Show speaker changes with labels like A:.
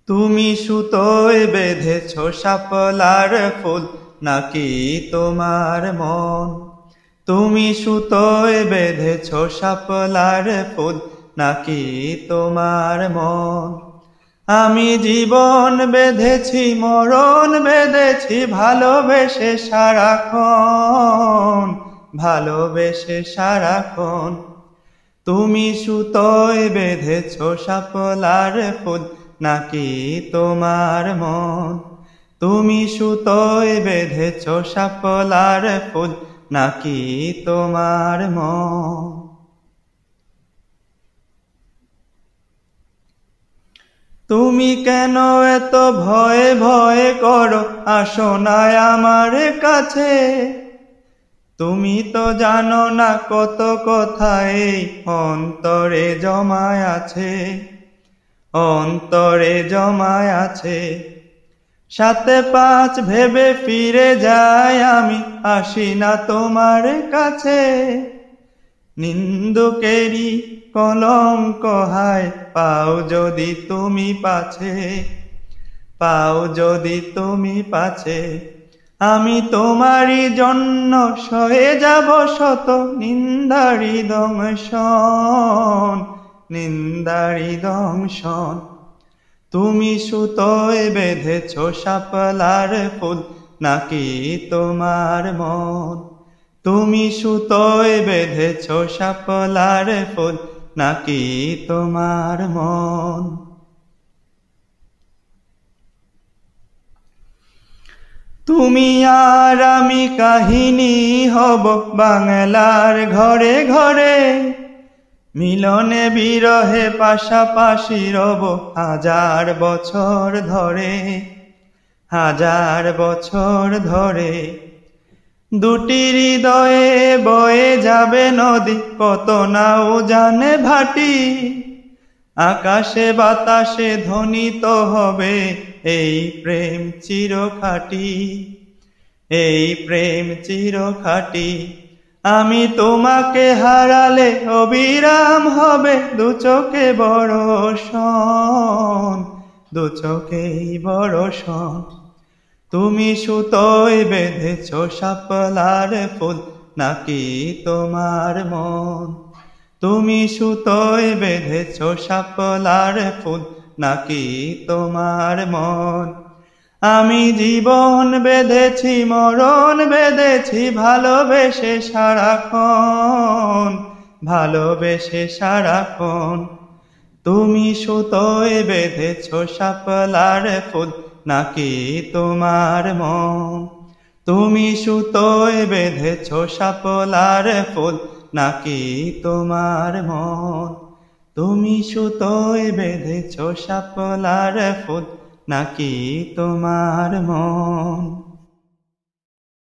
A: তুমি সুতোয় বেঁধেছ শাপলার ফুল নাকি তোমার মন? তুমি সুতোয় বেঁধেছ শাপলার ফুল নাকি তোমার মন? আমি জীবন বেঁধেছি, মরণ বেঁধেছি, ভালোবেসে সারাক্ষণ, ভালোবেসে সারাক্ষণ। তুমি সুতোয় বেঁধেছ শাপলার ফুল নাকি তোমার মন? তুমি সুতোয় বেঁধেছ শাপলার ফুল নাকি তোমার মন? তুমি কেন এত ভয়ে ভয়ে করো, আসো না আমার কাছে। তুমি তো জানো না কত কথা এই অন্তরে জমায় আছে, অন্তরে জমায় আছে। 7-5 ভেবে ফিরে যাই আমি, আসি না তোমার কাছে। নিন্দুকেরই কলঙ্ক হায়, পাও যদি তুমি পাছে, পাও যদি তুমি পাছে। আমি তোমারই জন্য সয়ে যাব শত নিন্দারি দংশন, নিন্দারি দংশন। তুমি সুতোয় বেঁধেছ শাপলার ফুল নাকি তোমার মন? তুমি সুতোয় বেঁধেছ শাপলার ফুল নাকি তোমার মন? তুমি আর আমি কাহিনী হব বাংলার ঘরে ঘরে, মিলনে বিরহে পাশাপাশি রব 1000 বছর ধরে, 1000 বছর ধরে। দুটি হৃদয়ে বয়ে যাবে নদী, কত নাও জানে ভাটি। আকাশে বাতাসে ধ্বনিত হবে এই প্রেম চিরখাটি, এই প্রেম চিরখাটি। আমি তোমাকে হারালে অবিরাম হবে দু চোখে বর্ষণ, দু চোখেই বর্ষণ। তুমি সুতোয় বেঁধেছ শাপলার ফুল নাকি তোমার মন? তুমি সুতোয় বেঁধেছ শাপলার ফুল নাকি তোমার মন? আমি জীবন বেঁধেছি, মরণ বেঁধেছি, ভালোবেসে সারাক্ষণ, ভালোবেসে সারাক্ষণ। তুমি সুতোয় বেঁধেছ শাপলার ফুল নাকি তোমার মন? তুমি সুতোয় বেঁধেছ শাপলার ফুল নাকি তোমার মন? তুমি সুতোয় বেঁধেছ শাপলার ফুল নাকি তোমার মন?